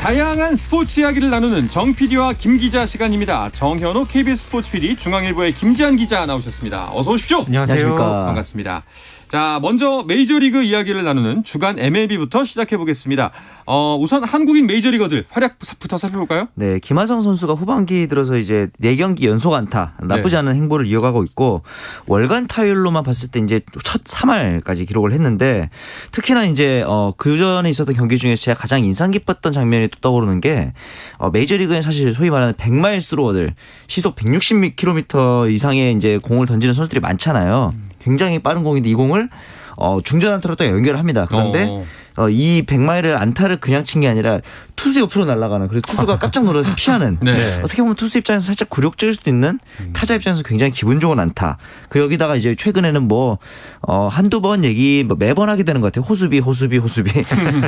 다양한 스포츠 이야기를 나누는 정 PD와 김 기자 시간입니다. 정현호 KBS 스포츠 PD, 중앙일보의 김지한 기자 나오셨습니다. 어서 오십시오. 안녕하세요. 반갑습니다. 자, 먼저 메이저리그 이야기를 나누는 주간 MLB부터 시작해보겠습니다. 우선 한국인 메이저리거들 활약부터 살펴볼까요? 네, 김하성 선수가 후반기 들어서 이제 4경기 연속 안타, 나쁘지 않은 행보를 이어가고 있고, 월간 타율로만 봤을 때 이제 첫 3할까지 기록을 했는데, 특히나 이제 그 전에 있었던 경기 중에서 제가 가장 인상 깊었던 장면이 또 떠오르는 게, 메이저리그에 사실 소위 말하는 100마일 스로어들, 시속 160km 이상의 이제 공을 던지는 선수들이 많잖아요. 굉장히 빠른 공인데 이 공을 중전 안타로 딱 연결을 합니다. 그런데 이 100마일을 안타를 그냥 친 게 아니라 투수 옆으로 날아가는, 그래서 투수가 깜짝 놀라서 피하는. 네. 어떻게 보면 투수 입장에서 살짝 굴욕적일 수도 있는, 타자 입장에서 굉장히 기분 좋은 안타. 그 여기다가 이제 최근에는 한두 번 얘기 매번 하게 되는 것 같아요. 호수비.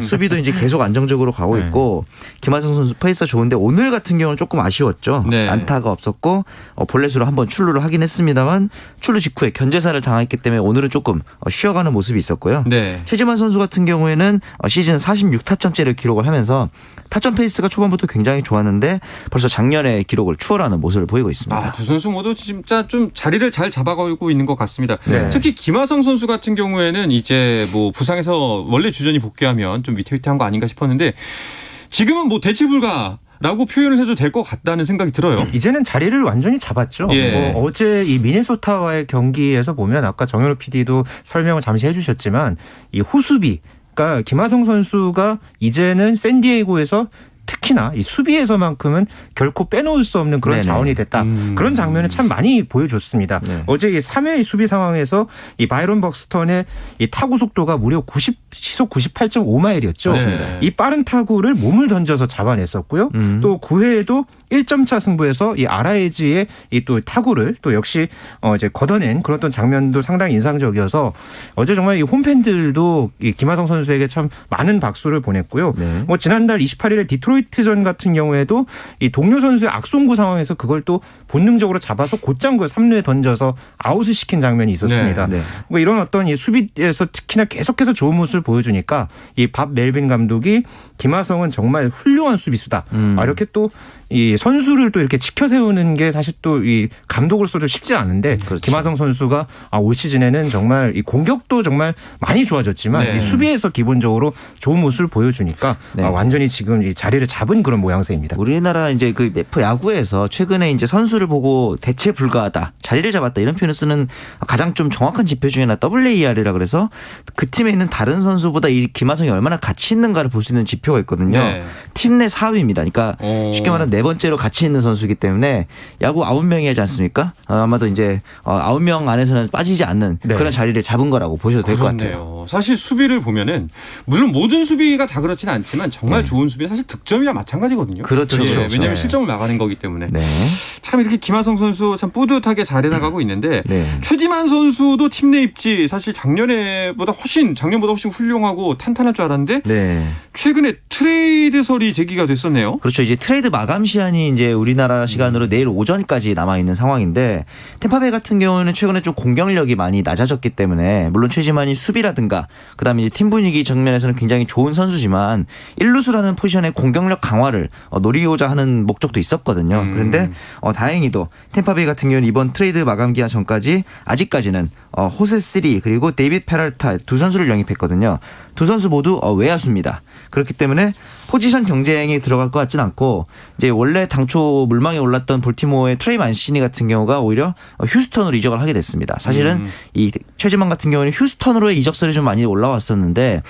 수비도 이제 계속 안정적으로 가고 있고, 김하성 선수 페이스가 좋은데 오늘 같은 경우는 조금 아쉬웠죠. 네. 안타가 없었고 볼넷으로 한번 출루를 하긴 했습니다만, 출루 직후에 견제사를 당했기 때문에 오늘은 조금 쉬어가는 모습이 있었고요. 네. 최지만 선수 같은 경우에는 시즌 46타점째를 기록을 하면서 타점 페이스가 초반부터 굉장히 좋았는데 벌써 작년의 기록을 추월하는 모습을 보이고 있습니다. 두 선수 모두 진짜 좀 자리를 잘 잡아가고 있는 것 같습니다. 네. 특히 김하성 선수 같은 경우에는 이제 부상에서 원래 주전이 복귀하면 좀 위태위태한 거 아닌가 싶었는데, 지금은 대체 불가라고 표현을 해도 될 것 같다는 생각이 들어요. 이제는 자리를 완전히 잡았죠. 예. 어제 이 미네소타와의 경기에서 보면 아까 정현우 PD도 설명을 잠시 해주셨지만, 이 호수비, 그러니까 김하성 선수가 이제는 샌디에이고에서 특히나 이 수비에서만큼은 결코 빼놓을 수 없는 그런 네네. 자원이 됐다. 그런 장면을 참 많이 보여줬습니다. 네. 어제 이 3회의 수비 상황에서 이 바이런 벅스턴의 이 타구 속도가 무려 시속 98.5마일이었죠. 맞습니다. 이 빠른 타구를 몸을 던져서 잡아냈었고요. 또 9회에도 1점 차 승부에서 이 아라에지의 이 또 타구를 또 역시 이제 걷어낸 그런 어떤 장면도 상당히 인상적이어서 어제 정말 이 홈팬들도 이 김하성 선수에게 참 많은 박수를 보냈고요. 네. 지난달 28일에 디트로이트전 같은 경우에도 이 동료 선수의 악송구 상황에서 그걸 또 본능적으로 잡아서 곧장 그 3루에 던져서 아웃을 시킨 장면이 있었습니다. 네. 이런 어떤 이 수비에서 특히나 계속해서 좋은 모습을 보여주니까 이 밥 멜빈 감독이 김하성은 정말 훌륭한 수비수다. 이렇게 또 이 선수를 또 이렇게 지켜 세우는 게 사실 또 이 감독으로서도 쉽지 않은데, 그렇죠. 김하성 선수가 올 시즌에는 정말 이 공격도 정말 많이 좋아졌지만 네. 이 수비에서 기본적으로 좋은 모습을 보여주니까 네. 완전히 지금 이 자리를 잡은 그런 모양새입니다. 우리나라 이제 그 야구에서 최근에 이제 선수를 보고 대체 불가하다, 자리를 잡았다 이런 표현을 쓰는 가장 좀 정확한 지표 중에 하나 WAR이라 그래서 그 팀에 있는 다른 선수보다 이 김하성이 얼마나 가치 있는가를 볼 수 있는 지표가 있거든요. 네. 팀 내 4위입니다. 그러니까 쉽게 말하면 네 번째로 가치 있는 선수이기 때문에 야구 9명이 하지 않습니까? 아마도 이제 9명 안에서는 빠지지 않는 네. 그런 자리를 잡은 거라고 보셔도 될 것 같아요. 그렇네요. 사실 수비를 보면은 물론 모든 수비가 다 그렇지는 않지만 정말 좋은 수비는 사실 득점이랑 마찬가지거든요. 그렇죠. 예, 그렇죠. 왜냐하면 네. 실점을 막아낸 거기 때문에. 네. 참 이렇게 김하성 선수 참 뿌듯하게 잘해나가고 있는데, 네. 최지만 선수도 팀 내 입지 사실 작년보다 훨씬 훌륭하고 탄탄할 줄 알았는데 네. 최근에 트레이드설이 제기가 됐었네요. 그렇죠. 이제 트레이드 마감 시한이 이제 우리나라 시간으로 내일 오전까지 남아 있는 상황인데, 템파베이 같은 경우는 최근에 좀 공격력이 많이 낮아졌기 때문에 물론 최지만이 수비라든가 그다음에 이제 팀 분위기 정면에서는 굉장히 좋은 선수지만 1루수라는 포지션의 공격력 강화를 노리고자 하는 목적도 있었거든요. 그런데 다행히도 템파베이 같은 경우는 이번 트레이드 마감 기한 전까지 아직까지는 호세 3 그리고 데이빗 페랄타 두 선수를 영입했거든요. 두 선수 모두 외야수입니다. 그렇기 때문에 포지션 경쟁에 들어갈 것 같진 않고, 이제 원래 당초 물망에 올랐던 볼티모어의 트레이 만시니 같은 경우가 오히려 휴스턴으로 이적을 하게 됐습니다. 사실은 이 최지만 같은 경우는 휴스턴으로의 이적설이 좀 많이 올라왔었는데,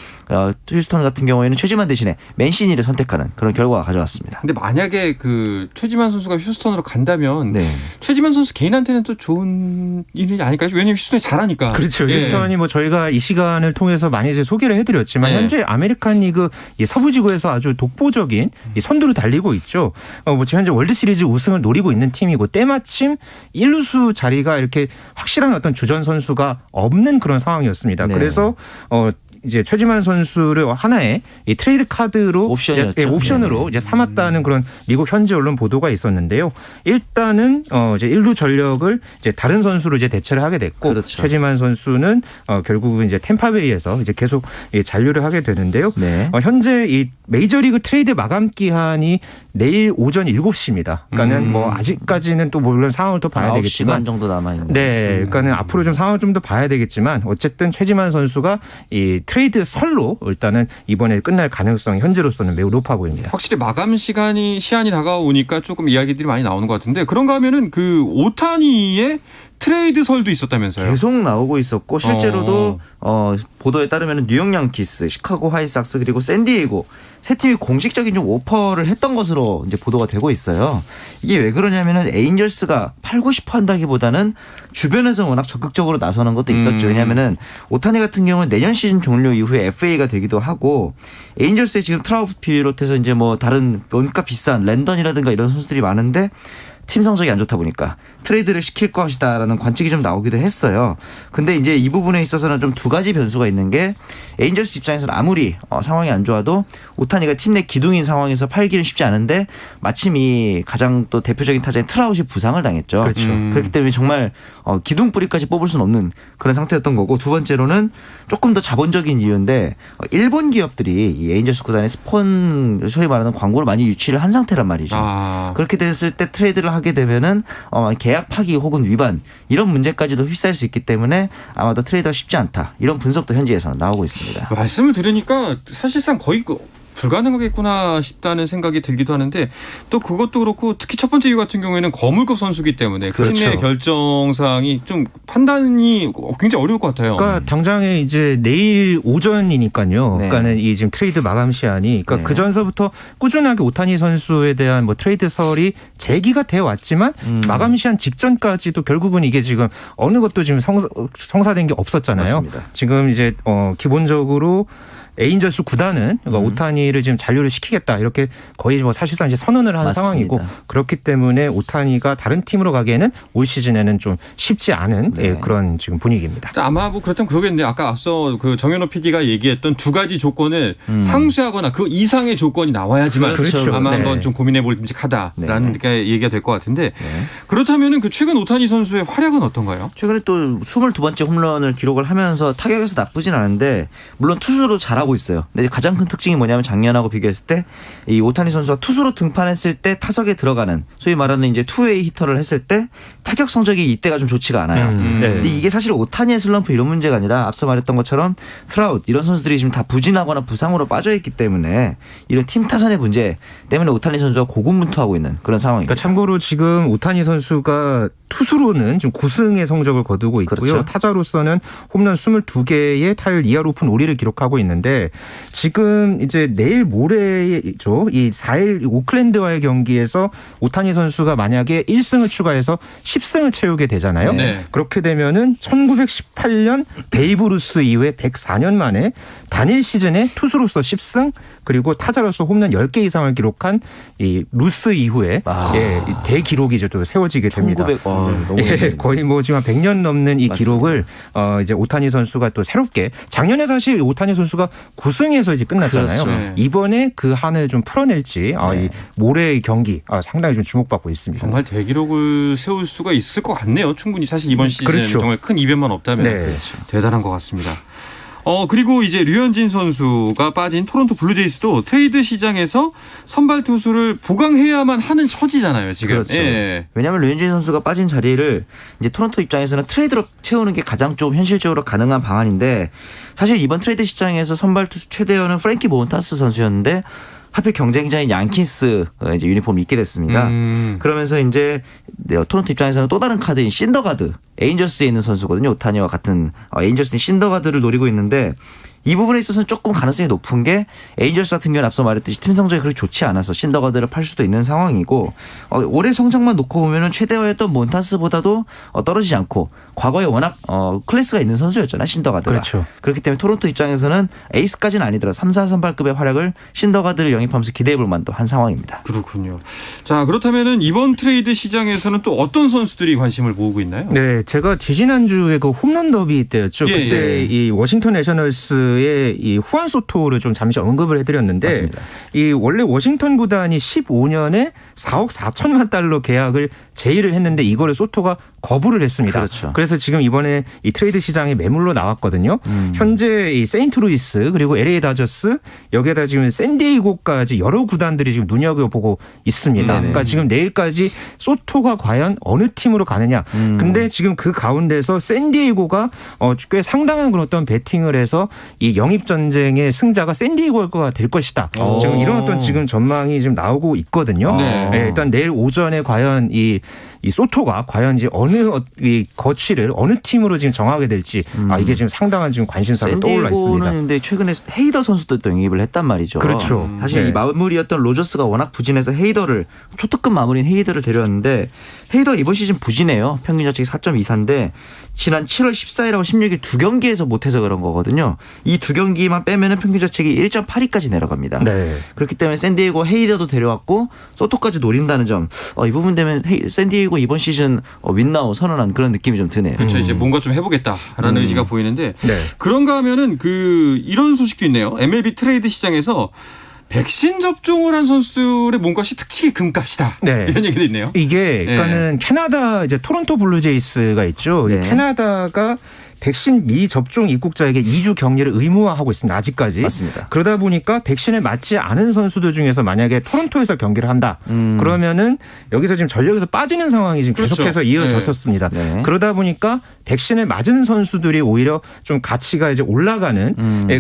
휴스턴 같은 경우에는 최지만 대신에 맨시니를 선택하는 그런 결과가 가져왔습니다. 근데 만약에 그 최지만 선수가 휴스턴으로 간다면 네. 최지만 선수 개인한테는 또 좋은 일이 아닐까요? 왜냐하면 휴스턴이 잘하니까. 그렇죠. 예. 휴스턴이 저희가 이 시간을 통해서 많이 이제 소개를 해드렸지만 네. 현재 아메리칸 리그 이 서부지구에서 아주 독보적인 이 선두를 달리고 있죠. 지금 현재 월드시리즈 우승을 노리고 있는 팀이고, 때마침 1루수 자리가 이렇게 확실한 어떤 주전 선수가 없는 그런 상황이었습니다. 네. 그래서 이제 최지만 선수를 하나의 이 트레이드 카드로 옵션이었죠. 옵션으로 이제 삼았다는 그런 미국 현지 언론 보도가 있었는데요. 일단은 이제 1루 전력을 이제 다른 선수로 이제 대체를 하게 됐고 그렇죠. 최지만 선수는 결국은 이제 템파베이에서 이제 계속 잔류를 하게 되는데요. 네. 현재 이 메이저리그 트레이드 마감 기한이 내일 오전 7시입니다. 그러니까는 뭐 아직까지는 또 물론 상황을 더 봐야 9시간 되겠지만 정도 남아 있는. 네, 그러니까는 앞으로 좀 상황을 좀 더 봐야 되겠지만 어쨌든 최지만 선수가 이 트레이드 설로 일단은 이번에 끝날 가능성이 현재로서는 매우 높아 보입니다. 확실히 마감 시한이 다가오니까 조금 이야기들이 많이 나오는 것 같은데 그런가 하면은 그 오타니의 트레이드 설도 있었다면서요? 계속 나오고 있었고 실제로도 보도에 따르면 뉴욕 양키스, 시카고 화이트삭스 그리고 샌디에이고 세 팀이 공식적인 좀 오퍼를 했던 것으로 이제 보도가 되고 있어요. 이게 왜 그러냐면은 에인절스가 팔고 싶어 한다기보다는 주변에서 워낙 적극적으로 나서는 것도 있었죠. 왜냐면은 오타니 같은 경우는 내년 시즌 종료 이후에 FA가 되기도 하고 에인절스에 지금 트라우트 비롯해서 이제 뭐 다른 원가 비싼 랜던이라든가 이런 선수들이 많은데 팀 성적이 안 좋다 보니까 트레이드를 시킬 것이다라는 관측이 좀 나오기도 했어요. 근데 이제 이 부분에 있어서는 좀 두 가지 변수가 있는 게 에인절스 입장에서는 아무리 상황이 안 좋아도 오타니가 팀 내 기둥인 상황에서 팔기는 쉽지 않은데 마침 이 가장 또 대표적인 타자인 트라웃이 부상을 당했죠. 그렇죠. 그렇기 때문에 정말 기둥 뿌리까지 뽑을 수는 없는 그런 상태였던 거고 두 번째로는 조금 더 자본적인 이유인데 일본 기업들이 이 에인절스 구단의 스폰 소위 말하는 광고를 많이 유치를 한 상태란 말이죠. 그렇게 됐을 때 트레이드를 하게 되면은 계약 파기 혹은 위반 이런 문제까지도 휩싸일 수 있기 때문에 아마도 트레이드가 쉽지 않다. 이런 분석도 현지에서 나오고 있습니다. 말씀을 들으니까 사실상 거의 불가능하겠구나 싶다는 생각이 들기도 하는데 또 그것도 그렇고 특히 첫 번째 이유 같은 경우에는 거물급 선수기 때문에 그렇죠. 팀의 결정사항이 좀 판단이 굉장히 어려울 것 같아요. 그러니까 당장에 이제 내일 오전이니까요. 네. 그러니까는 이 지금 트레이드 마감 시한이 그러니까 네. 그 전서부터 꾸준하게 오타니 선수에 대한 뭐 트레이드 설이 제기가 되어 왔지만 마감 시한 직전까지도 결국은 이게 지금 어느 것도 지금 성사된 게 없었잖아요. 맞습니다. 지금 이제 기본적으로 에인절스 구단은 그러니까 오타니를 지금 잔류를 시키겠다 이렇게 거의 뭐 사실상 이제 선언을 한 맞습니다. 상황이고 그렇기 때문에 오타니가 다른 팀으로 가기에는 올 시즌에는 좀 쉽지 않은 네. 그런 지금 분위기입니다. 아마 뭐 그렇다면 그러겠네요. 아까 앞서 그 정현호 PD가 얘기했던 두 가지 조건을 상쇄하거나 그 이상의 조건이 나와야지만 그렇죠. 아마 네. 한번 좀 고민해볼 끔찍하다라는 네. 얘기가 될 것 같은데 그렇다면은 그 최근 오타니 선수의 활약은 어떤가요? 최근에 또 22번째 홈런을 기록을 하면서 타격에서 나쁘진 않은데 물론 투수로 잘하고 있어요. 근데 가장 큰 특징이 뭐냐면 작년하고 비교했을 때 이 오타니 선수가 투수로 등판했을 때 타석에 들어가는 소위 말하는 이제 투웨이 히터를 했을 때 타격 성적이 이때가 좀 좋지가 않아요. 네. 근데 이게 사실 오타니의 슬럼프 이런 문제가 아니라 앞서 말했던 것처럼 트라웃 이런 선수들이 지금 다 부진하거나 부상으로 빠져있기 때문에 이런 팀 타선의 문제 때문에 오타니 선수가 고군분투하고 있는 그런 상황입니다. 그러니까 참고로 지금 오타니 선수가 투수로는 지금 9승의 성적을 거두고 있고요. 그렇죠. 타자로서는 홈런 22개의 타율 2할 5푼 5리를 기록하고 있는데 지금 이제 내일 모레죠. 이 4일 오클랜드와의 경기에서 오타니 선수가 만약에 1승을 추가해서 10승을 채우게 되잖아요. 네. 그렇게 되면은 1918년 베이브 루스 이후에 104년 만에 단일 시즌에 투수로서 10승 그리고 타자로서 홈런 10개 이상을 기록한 이 루스 이후에 이 대기록이 이제 또 세워지게 됩니다. 1900 너무 거의 뭐 지금 한 100년 넘는 이 맞습니다. 기록을 이제 오타니 선수가 또 새롭게 작년에 사실 오타니 선수가 9승에서 이제 끝났잖아요. 그렇죠. 이번에 그 한을 좀 풀어낼지 이 모레의 경기 상당히 좀 주목받고 있습니다. 정말 대기록을 세울 수가 있을 것 같네요. 충분히 사실 이번 시즌 그렇죠. 정말 큰 이변만 없다면 네. 대단한 것 같습니다. 그리고 이제 류현진 선수가 빠진 토론토 블루제이스도 트레이드 시장에서 선발 투수를 보강해야만 하는 처지잖아요, 지금. 그렇죠. 예. 왜냐하면 류현진 선수가 빠진 자리를 이제 토론토 입장에서는 트레이드로 채우는 게 가장 좀 현실적으로 가능한 방안인데 사실 이번 트레이드 시장에서 선발 투수 최대현은 프랭키 모온타스 선수였는데 하필 경쟁자인 양키스 이제 유니폼을 입게 됐습니다. 그러면서 이제 토론토 입장에서는 또 다른 카드인 신더가드, 에인절스에 있는 선수거든요. 오타니와 같은 에인절스인 신더가드를 노리고 있는데 이 부분에 있어서는 조금 가능성이 높은 게 에인절스 같은 경우는 앞서 말했듯이 팀 성적이 그렇게 좋지 않아서 신더가드를 팔 수도 있는 상황이고 올해 성적만 놓고 보면은 최대화였던 몬타스보다도 떨어지지 않고 과거에 워낙 클래스가 있는 선수였잖아요. 신더가드가. 그렇죠. 그렇기 때문에 토론토 입장에서는 에이스까지는 아니더라도 3, 4 선발급의 활약을 신더가드를 영입하면서 기대해볼 만도 한 상황입니다. 그렇군요. 자, 그렇다면은 이번 트레이드 시장에서는 또 어떤 선수들이 관심을 모으고 있나요? 네, 제가 지지난주에 그 홈런 더비 때였죠. 예, 그때 예. 이 워싱턴 내셔널스 레이커스의 이 후안 소토를 좀 잠시 언급을 해드렸는데 맞습니다. 이 원래 워싱턴 구단이 15년에 4억 4천만 달러 계약을 제의를 했는데 이거를 소토가 거부를 했습니다. 그렇죠. 그래서 지금 이번에 이 트레이드 시장에 매물로 나왔거든요. 현재 이 세인트루이스 그리고 LA 다저스 여기에다 지금 샌디에이고까지 여러 구단들이 지금 눈여겨보고 있습니다. 네네. 그러니까 지금 내일까지 소토가 과연 어느 팀으로 가느냐. 근데 지금 그 가운데서 샌디에이고가 꽤 상당한 그런 어떤 베팅을 해서 이 영입 전쟁의 승자가 샌디에이고가 될 것이다. 지금 이런 어떤 지금 전망이 지금 나오고 있거든요. 네. 네, 일단 내일 오전에 과연 이 소토가 과연 이제 어느 이 거취를 어느 팀으로 지금 정하게 될지 이게 지금 상당한 지금 관심사가 떠올라 있습니다. 샌디에이고는 근데 최근에 헤이더 선수도 또 영입을 했단 말이죠. 그렇죠. 사실 네. 이 마무리였던 로저스가 워낙 부진해서 헤이더를 초특급 마무리인 헤이더를 데려왔는데 헤이더 이번 시즌 부진해요. 평균 자책이 4.24인데 지난 7월 14일하고 16일 두 경기에서 못해서 그런 거거든요. 이 두 경기만 빼면은 평균 자책이 1.82까지 내려갑니다. 네. 그렇기 때문에 샌디에이고 헤이더도 데려왔고 소토까지 노린다는 점. 이 부분 되면 샌디에이고 이번 시즌 윈나우 선언한 그런 느낌이 좀 드네요. 그렇죠. 이제 뭔가 좀 해보겠다라는 의지가 보이는데 네. 그런가 하면은 이런 소식도 있네요. MLB 트레이드 시장에서 백신 접종을 한 선수들의 몸값이 특히 금값이다. 네. 이런 얘기도 있네요. 이게 그러니까는 캐나다 이제 토론토 블루제이스가 있죠. 네. 이 캐나다가 백신 미접종 입국자에게 2주 격리를 의무화하고 있습니다. 아직까지. 맞습니다. 그러다 보니까 백신을 맞지 않은 선수들 중에서 만약에 토론토에서 경기를 한다. 그러면은 여기서 지금 전력에서 빠지는 상황이 지금 그렇죠. 계속해서 이어졌었습니다. 네. 그러다 보니까 백신을 맞은 선수들이 오히려 좀 가치가 이제 올라가는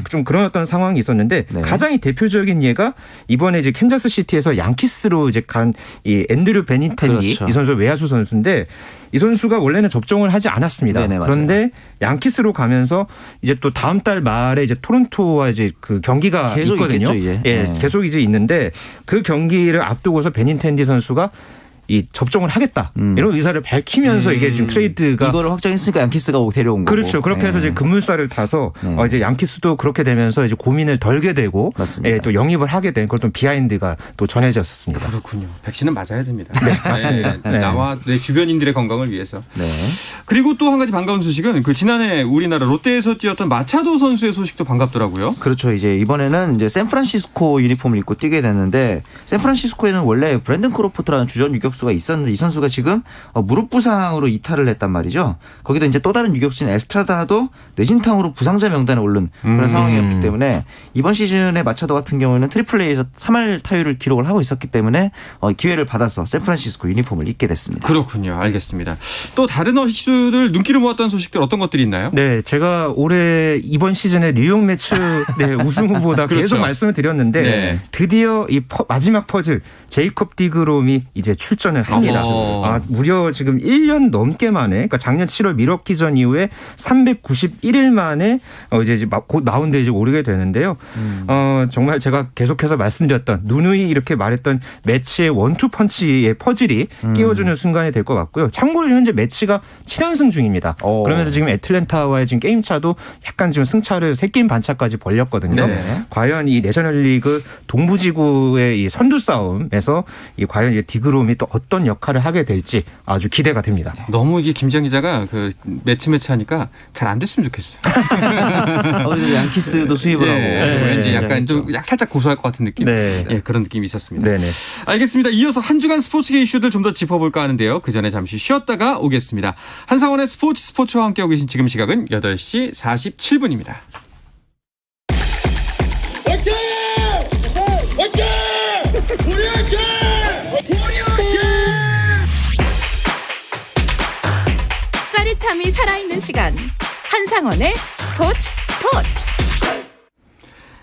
좀 그런 어떤 상황이 있었는데 네. 가장 이 대표적인 예가 이번에 이제 캔자스 시티에서 양키스로 이제 간 이 앤드류 베니텐리 그렇죠. 이 선수 외야수 선수인데 이 선수가 원래는 접종을 하지 않았습니다. 네네, 맞아요. 그런데 양키스로 가면서 이제 또 다음 달 말에 이제 토론토와 이제 그 경기가 계속 있거든요. 있겠죠, 이제. 예, 네. 계속 이제 있는데 그 경기를 앞두고서 베니텐디 선수가 이 접종을 하겠다 이런 의사를 밝히면서 이게 지금 트레이드가 이거를 확정했으니까 양키스가 데려온 거고. 그렇죠. 그렇게 해서 네. 이제 급물살을 타서 네. 이제 양키스도 그렇게 되면서 이제 고민을 덜게 되고 맞습니다. 또 영입을 하게 된 그런 또 비하인드가 또 전해졌습니다. 그렇군요. 백신은 맞아야 됩니다. 맞습니다. 네. 나와 내 주변인들의 건강을 위해서. 네. 그리고 또 한 가지 반가운 소식은 지난해 우리나라 롯데에서 뛰었던 마차도 선수의 소식도 반갑더라고요. 그렇죠. 이제 이번에는 이제 샌프란시스코 유니폼을 입고 뛰게 됐는데 샌프란시스코에는 원래 브랜든 크로포트라는 주전 유격수가 있었는데 이 선수가 지금 무릎 부상으로 이탈을 했단 말이죠. 거기다 이제 또 다른 유격수인 에스트라다도 뇌진탕으로 부상자 명단에 오른 그런 상황이었기 때문에 이번 시즌에 마차도 같은 경우는 트리플 A에서 3할 타율을 기록을 하고 있었기 때문에 기회를 받아서 샌프란시스코 유니폼을 입게 됐습니다. 그렇군요. 알겠습니다. 또 다른 이슈들 눈길을 모았던 소식들 어떤 것들이 있나요? 네, 제가 올해 이번 시즌에 뉴욕 매츠 우승 후보다 그렇죠. 계속 말씀을 드렸는데 네. 드디어 이 마지막 퍼즐 제이콥 디그롬이 이제 출전을 합니다. 무려 지금 1년 넘게 만에, 그러니까 작년 7월 밀워키전 이후에 391일 만에 이제 곧 마운드에 이제 오르게 되는데요. 정말 제가 계속해서 말씀드렸던 누누이 이렇게 말했던 매치의 원투 펀치의 퍼즐이 끼워주는 순간이 될 것 같고요. 참고로 현재 매치가 7연승 중입니다. 그러면서 지금 애틀랜타와의 지금 게임 차도 약간 지금 승차를 3게임 반차까지 벌렸거든요. 네. 과연 이 내셔널리그 동부지구의 이 선두 싸움에서 이 과연 이 디그롬이 또 어떤 역할을 하게 될지 아주 기대가 됩니다. 너무 이게 김지영 기자가 매치 하니까 잘 안 됐으면 좋겠어요. 그래서 양키스도 수입을 하고 왠지 약간 좀 살짝 고소할 것 같은 느낌. 네. 예, 그런 느낌이 있었습니다. 네네. 알겠습니다. 이어서 한 주간 스포츠계 이슈들 좀 더 짚어볼까 하는데요. 그 전에 잠시 쉬었다가 오겠습니다. 한상원의 스포츠와 함께하고 계신 지금 시각은 8시 47분입니다. 짜릿함이 살아있는 시간. 한상원의 스포츠.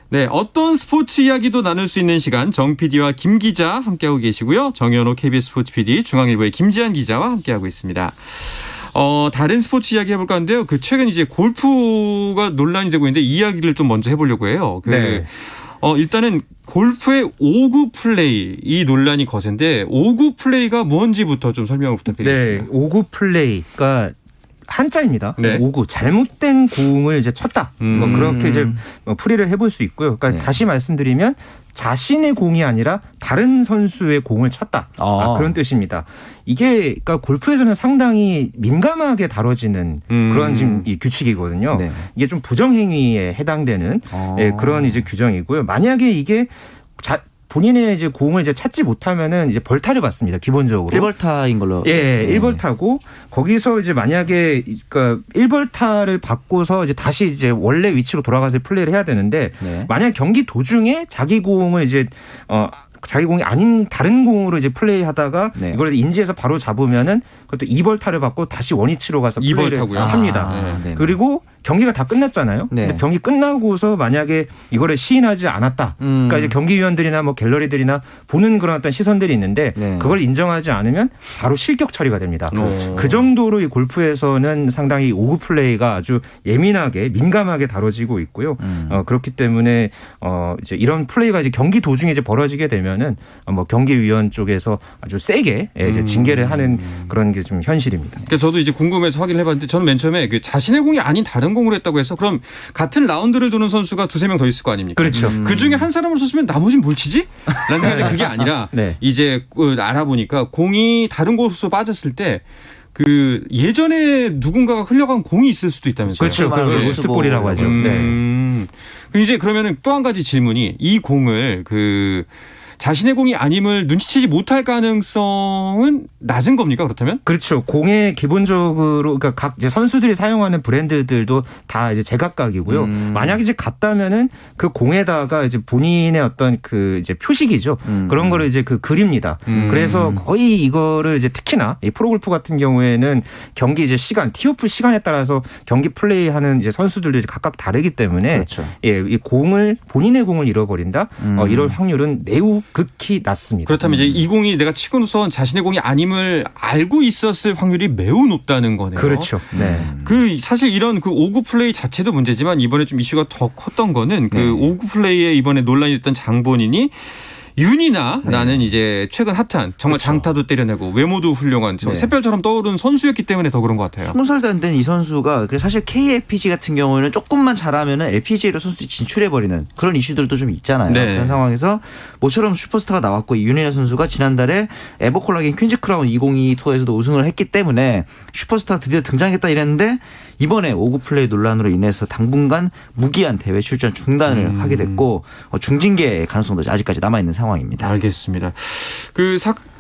네, 어떤 스포츠 이야기도 나눌 수 있는 시간 정 PD와 김 기자 함께하고 계시고요. 정현호 KBS 스포츠 PD, 중앙일보의 김지한 기자와 함께하고 있습니다. 다른 스포츠 이야기 해볼까 하는데요. 최근 이제 골프가 논란이 되고 있는데 이 이야기를 좀 먼저 해보려고 해요. 네. 일단은 골프의 5구 플레이 이 논란이 거센데 5구 플레이가 뭔지부터 좀 설명을 부탁드리겠습니다. 네, 5구 플레이가 한자입니다. 네. 오구 잘못된 공을 이제 쳤다. 뭐 그렇게 이제 풀이를 해볼 수 있고요. 그러니까 네. 다시 말씀드리면 자신의 공이 아니라 다른 선수의 공을 쳤다. 그런 뜻입니다. 이게 그러니까 골프에서는 상당히 민감하게 다뤄지는 그런 지금 이 규칙이거든요. 네. 이게 좀 부정행위에 해당되는 예, 그런 이제 규정이고요. 만약에 이게 본인의 이제 공을 이제 찾지 못하면은 이제 벌타를 받습니다. 기본적으로. 1벌타인 걸로. 예, 네. 1벌타고 거기서 이제 만약에 그러니까 1벌타를 받고서 이제 다시 이제 원래 위치로 돌아가서 플레이를 해야 되는데 네. 만약 경기 도중에 자기 공을 이제 자기 공이 아닌 다른 공으로 이제 플레이하다가 네. 이걸 인지해서 바로 잡으면은 그것도 2벌타를 받고 다시 원위치로 가서 플레이를 2벌타고요? 합니다. 네. 그리고 경기가 다 끝났잖아요. 네. 근데 경기 끝나고서 만약에 이거를 시인하지 않았다. 그러니까 이제 경기위원들이나 뭐 갤러리들이나 보는 그런 어떤 시선들이 있는데 네. 그걸 인정하지 않으면 바로 실격 처리가 됩니다. 그 정도로 이 골프에서는 상당히 오구 플레이가 아주 예민하게 민감하게 다뤄지고 있고요. 그렇기 때문에 이제 이런 플레이가 이제 경기 도중에 이제 벌어지게 되면은 뭐 경기위원 쪽에서 아주 세게 이제 징계를 하는 그런 게 좀 현실입니다. 그러니까 저도 이제 궁금해서 확인을 해봤는데 저는 맨 처음에 그 자신의 공이 아닌 다른 공으로 했다고 해서 그럼 같은 라운드를 도는 선수가 두세 명 더 있을 거 아닙니까? 그렇죠. 그 중에 한 사람을 썼으면 나머지는 뭘 치지? 라는 생각인데 그게 아니라 네. 이제 알아보니까 공이 다른 곳으로 빠졌을 때 그 예전에 누군가가 흘려간 공이 있을 수도 있다면서요. 그렇죠. 그걸 로스트볼. 로스트볼이라고 하죠. 네. 이제 그러면은 또 한 가지 질문이 이 공을 그 자신의 공이 아님을 눈치채지 못할 가능성은 낮은 겁니까 그렇다면? 그렇죠. 공에 기본적으로 그러니까 각 이제 선수들이 사용하는 브랜드들도 다 이제 제각각이고요. 만약 이제 같다면은 그 공에다가 이제 본인의 어떤 그 이제 표식이죠. 그런 거를 이제 그 그립니다. 그래서 거의 이거를 이제 특히나 이 프로골프 같은 경우에는 경기 이제 시간, 티오프 시간에 따라서 경기 플레이하는 이제 선수들도 이제 각각 다르기 때문에 그렇죠. 예, 이 공을 본인의 공을 잃어버린다. 이럴 확률은 매우 극히 낮습니다. 그렇다면 이제 이 공이 내가 치고선 자신의 공이 아님을 알고 있었을 확률이 매우 높다는 거네요. 그렇죠. 네. 그 사실 이런 그 오구 플레이 자체도 문제지만 이번에 좀 이슈가 더 컸던 거는 그 네. 오구 플레이에 이번에 논란이 됐던 장본인이 윤이나라는 이제 최근 핫한 정말 장타도 때려내고 외모도 훌륭한 네. 샛별처럼 떠오르는 선수였기 때문에 더 그런 것 같아요. 20살도 안 된 이 선수가 그래서 사실 KLPG 같은 경우에는 조금만 잘하면은 LPGA로 선수들이 진출해버리는 그런 이슈들도 좀 있잖아요. 네. 그런 상황에서 모처럼 슈퍼스타가 나왔고 이 윤희나 선수가 지난달에 에버콜라겐 퀸즈 크라운 2022 투어에서도 우승을 했기 때문에 슈퍼스타가 드디어 등장했다 이랬는데 이번에 오구 플레이 논란으로 인해서 당분간 무기한 대회 출전 중단을 하게 됐고 중징계 가능성도 아직까지 남아있는 상황입니다. 알겠습니다.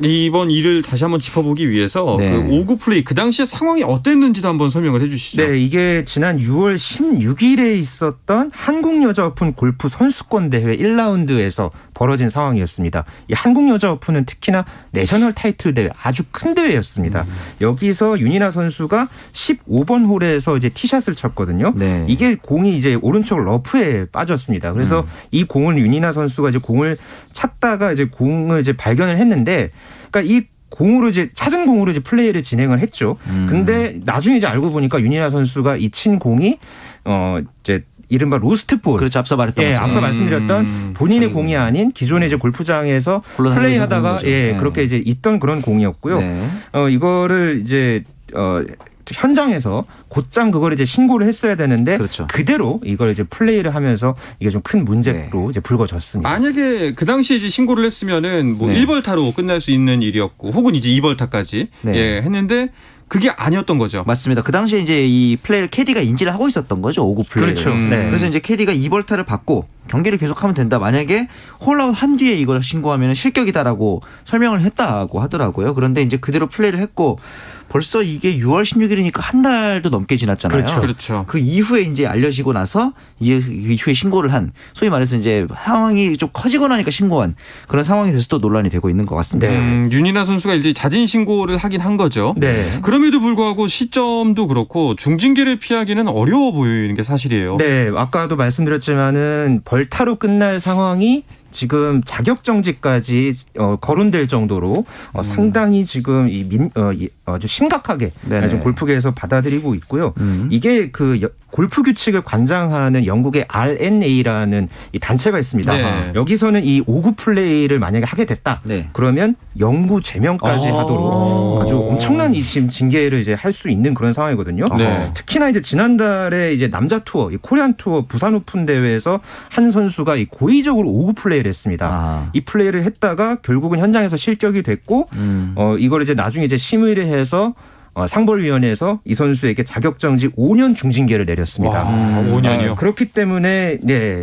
이번 일을 다시 한번 짚어보기 위해서 네. 그 오구 플레이 그 당시에 상황이 어땠는지도 한번 설명을 해주시죠. 네, 이게 지난 6월 16일에 있었던 한국여자오픈 골프 선수권 대회 1라운드에서 벌어진 상황이었습니다. 이 한국여자오픈은 특히나 내셔널 타이틀 대회 아주 큰 대회였습니다. 여기서 윤이나 선수가 15번 홀에서 이제 티샷을 쳤거든요. 네. 이게 공이 이제 오른쪽 러프에 빠졌습니다. 그래서 이 공을 윤이나 선수가 이제 공을 찾다가 이제 공을 이제 발견을 했는데, 그러니까 이 공으로 이제 찾은 공으로 이제 플레이를 진행을 했죠. 근데 나중에 이제 알고 보니까 윤이나 선수가 이 친 공이 이제 이른바 로스트볼. 그렇죠. 앞서 말했던 예, 것처럼. 앞서 말씀드렸던 본인의 공이 아닌 기존의 이제 골프장에서 굴러다니는 플레이하다가 공인 거죠. 예, 네. 그렇게 이제 있던 그런 공이었고요. 네. 이거를 이제 현장에서 곧장 그걸 이제 신고를 했어야 되는데 그렇죠. 그대로 이걸 이제 플레이를 하면서 이게 좀 큰 문제로 이제 불거졌습니다. 만약에 그 당시에 이제 신고를 했으면은 뭐 네. 1벌타로 끝날 수 있는 일이었고 혹은 이제 2벌타까지 네. 예, 했는데 그게 아니었던 거죠. 맞습니다. 그 당시에 이제 이 플레이를 캐디가 인지를 하고 있었던 거죠. 오구 플레이를. 그렇죠. 네. 그래서 이제 캐디가 2벌타를 받고 경기를 계속하면 된다. 만약에 홀아웃 한 뒤에 이걸 신고하면 실격이다라고 설명을 했다고 하더라고요. 그런데 이제 그대로 플레이를 했고 벌써 이게 6월 16일이니까 한 달도 넘게 지났잖아요. 그렇죠. 그 이후에 이제 알려지고 나서 이후에 신고를 한 소위 말해서 이제 상황이 좀 커지고 나니까 신고한 그런 상황이 돼서 또 논란이 되고 있는 것 같습니다. 윤이나 선수가 이제 자진 신고를 하긴 한 거죠. 네. 그럼에도 불구하고 시점도 그렇고 중징계를 피하기는 어려워 보이는 게 사실이에요. 네, 아까도 말씀드렸지만은 벌타로 끝날 상황이 지금 자격 정지까지 거론될 정도로 상당히 지금 아주 심각하게 네네. 지금 골프계에서 받아들이고 있고요. 이게 골프 규칙을 관장하는 영국의 RNA라는 이 단체가 있습니다. 네. 여기서는 이 5구 플레이를 만약에 하게 됐다. 네. 그러면 영구 제명까지 하도록 아주 엄청난 이 지금 징계를 이제 할 수 있는 그런 상황이거든요. 네. 특히나 이제 지난달에 이제 남자 투어, 이 코리안 투어 부산 오픈 대회에서 한 선수가 이 고의적으로 5구 플레이를 했습니다. 이 플레이를 했다가 결국은 현장에서 실격이 됐고 이걸 이제 나중에 이제 심의를 해서 상벌위원회에서 이 선수에게 자격정지 5년 중징계를 내렸습니다. 5년이요? 그렇기 때문에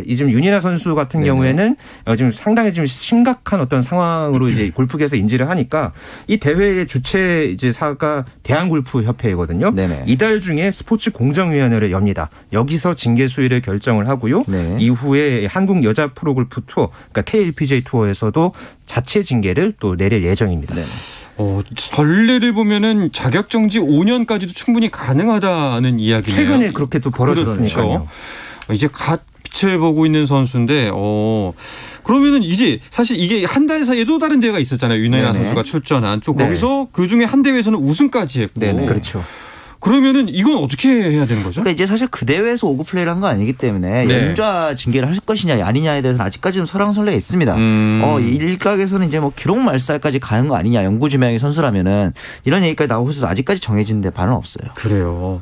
이 지금 윤이나 선수 같은 경우에는 지금 상당히 지금 심각한 어떤 상황으로 이제 골프계에서 인지를 하니까 이 대회의 주최사가 대한골프협회이거든요. 네네. 이달 중에 스포츠 공정위원회를 엽니다. 여기서 징계 수위를 결정을 하고요. 네. 이후에 한국 여자 프로골프 투어, 그러니까 KLPGA 투어에서도 자체 징계를 또 내릴 예정입니다. 네. 전례를 보면은 자격정지 5년까지도 충분히 가능하다는 이야기네요. 최근에 그렇게 또 벌어졌으니까요. 그렇죠. 이제 갓 빛을 보고 있는 선수인데, 그러면은 이제 사실 이게 한 달 사이에 또 다른 대회가 있었잖아요. 윤혜나 네네. 선수가 출전한. 또 네. 거기서 그 중에 한 대회에서는 우승까지 했고. 네네. 그렇죠. 그러면은 이건 어떻게 해야 되는 거죠? 그러니까 이제 사실 그 대회에서 오구 플레이를 한 거 아니기 때문에 네. 연좌 징계를 할 것이냐 아니냐에 대해서는 아직까지는 설왕설래가 있습니다. 일각에서는 이제 뭐 기록 말살까지 가는 거 아니냐, 영구지명의 선수라면은 이런 얘기까지 나오고 있어서 아직까지 정해진 데 바는 없어요. 그래요.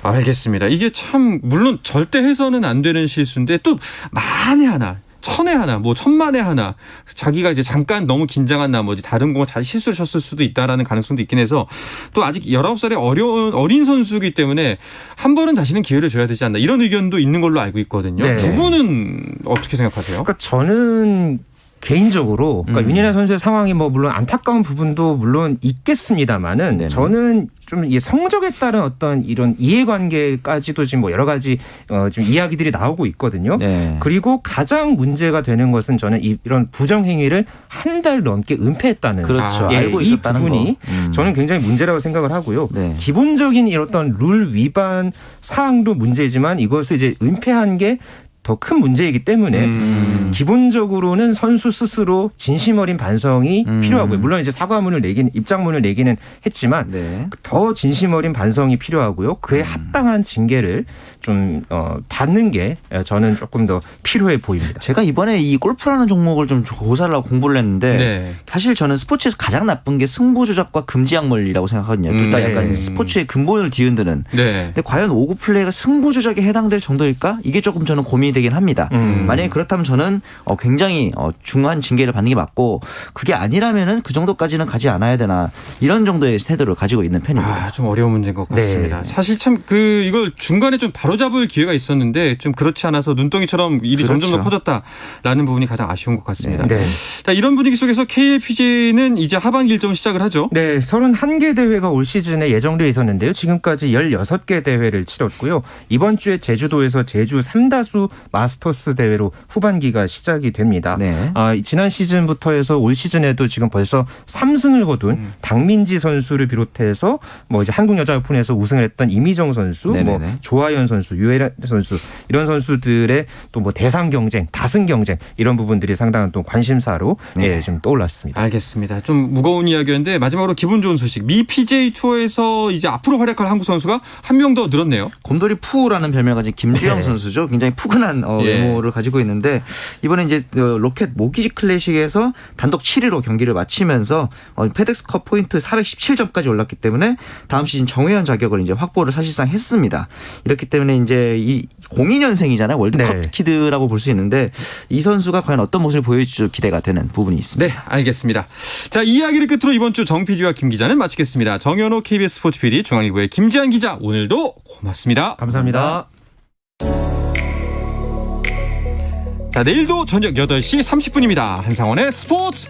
알겠습니다. 이게 참 물론 절대 해서는 안 되는 실수인데 또 만에 하나, 천에 하나, 뭐 천만에 하나 자기가 이제 잠깐 너무 긴장한 나머지 다른 공을 잘 실수를 쳤을 수도 있다라는 가능성도 있긴 해서 또 아직 19살의 어린 선수이기 때문에 한 번은 다시는 기회를 줘야 되지 않나 이런 의견도 있는 걸로 알고 있거든요. 네. 두 분은 어떻게 생각하세요? 그러니까 저는 개인적으로 그러니까 윤희나 선수의 상황이 뭐 물론 안타까운 부분도 물론 있겠습니다만은 네네. 저는 좀 이 성적에 따른 어떤 이런 이해관계까지도 지금 뭐 여러 가지 지금 이야기들이 나오고 있거든요. 네. 그리고 가장 문제가 되는 것은 저는 이런 부정 행위를 한 달 넘게 은폐했다는 그렇죠. 예, 알고 이 있었다는 부분이 거. 저는 굉장히 문제라고 생각을 하고요. 네. 기본적인 이런 어떤 룰 위반 사항도 문제지만 이것을 이제 은폐한 게 더 큰 문제이기 때문에 기본적으로는 선수 스스로 진심 어린 반성이 필요하고요. 물론 이제 사과문을 입장문을 내기는 했지만 네. 더 진심 어린 반성이 필요하고요. 그에 합당한 징계를 좀 받는 게 저는 조금 더 필요해 보입니다. 제가 이번에 이 골프라는 종목을 좀 고사를 하고 공부를 했는데 네. 사실 저는 스포츠에서 가장 나쁜 게 승부 조작과 금지 약물이라고 생각하거든요. 둘 다 네. 약간 스포츠의 근본을 뒤흔드는. 네. 근데 과연 오구 플레이가 승부 조작에 해당될 정도일까? 이게 조금 저는 고민이 되긴 합니다. 만약에 그렇다면 저는 굉장히 중한 징계를 받는 게 맞고 그게 아니라면은 그 정도까지는 가지 않아야 되나 이런 정도의 태도를 가지고 있는 편입니다. 좀 어려운 문제인 것 같습니다. 네. 사실 참 이걸 중간에 좀 바로잡을 기회가 있었는데 좀 그렇지 않아서 눈덩이처럼 일이 그렇죠. 점점 더 커졌다라는 부분이 가장 아쉬운 것 같습니다. 네. 자, 이런 분위기 속에서 KLPGA는 이제 하반기 일정을 시작을 하죠. 네, 31개 대회가 올 시즌에 예정되어 있었는데요. 지금까지 16개 대회를 치렀고요. 이번 주에 제주도에서 제주 삼다수 마스터스 대회로 후반기가 시작이 됩니다. 네. 지난 시즌부터 해서 올 시즌에도 지금 벌써 3승을 거둔 박민지 선수를 비롯해서 뭐 이제 한국 여자 오픈에서 우승을 했던 이미정 선수, 네네네. 뭐 조하연 선수, 유혜란 선수 이런 선수들의 또 뭐 대상 경쟁, 다승 경쟁 이런 부분들이 상당한 또 관심사로 지금 떠올랐습니다. 알겠습니다. 좀 무거운 이야기였는데 마지막으로 기분 좋은 소식. 미 PGA 투어에서 이제 앞으로 활약할 한국 선수가 한 명 더 늘었네요. 곰돌이 푸라는 별명을 가진 김주영 네. 선수죠. 굉장히 푸근한 외모를 가지고 있는데 이번에 이제 로켓 모기지 클래식에서 단독 7위로 경기를 마치면서 페덱스컵 포인트 417점까지 올랐기 때문에 다음 시즌 정회원 자격을 이제 확보를 사실상 했습니다. 이렇기 때문에 이제 이 02년생이잖아요. 월드컵 네. 키드라고 볼 수 있는데 이 선수가 과연 어떤 모습을 보여줄지 기대가 되는 부분이 있습니다. 네, 알겠습니다. 자, 이 이야기를 끝으로 이번 주 정 PD와 김 기자는 마치겠습니다. 정현호 KBS 스포츠 PD, 중앙일보의 김지한 기자, 오늘도 고맙습니다. 감사합니다. 자, 내일도 저녁 8시 30분입니다. 한상원의 스포츠.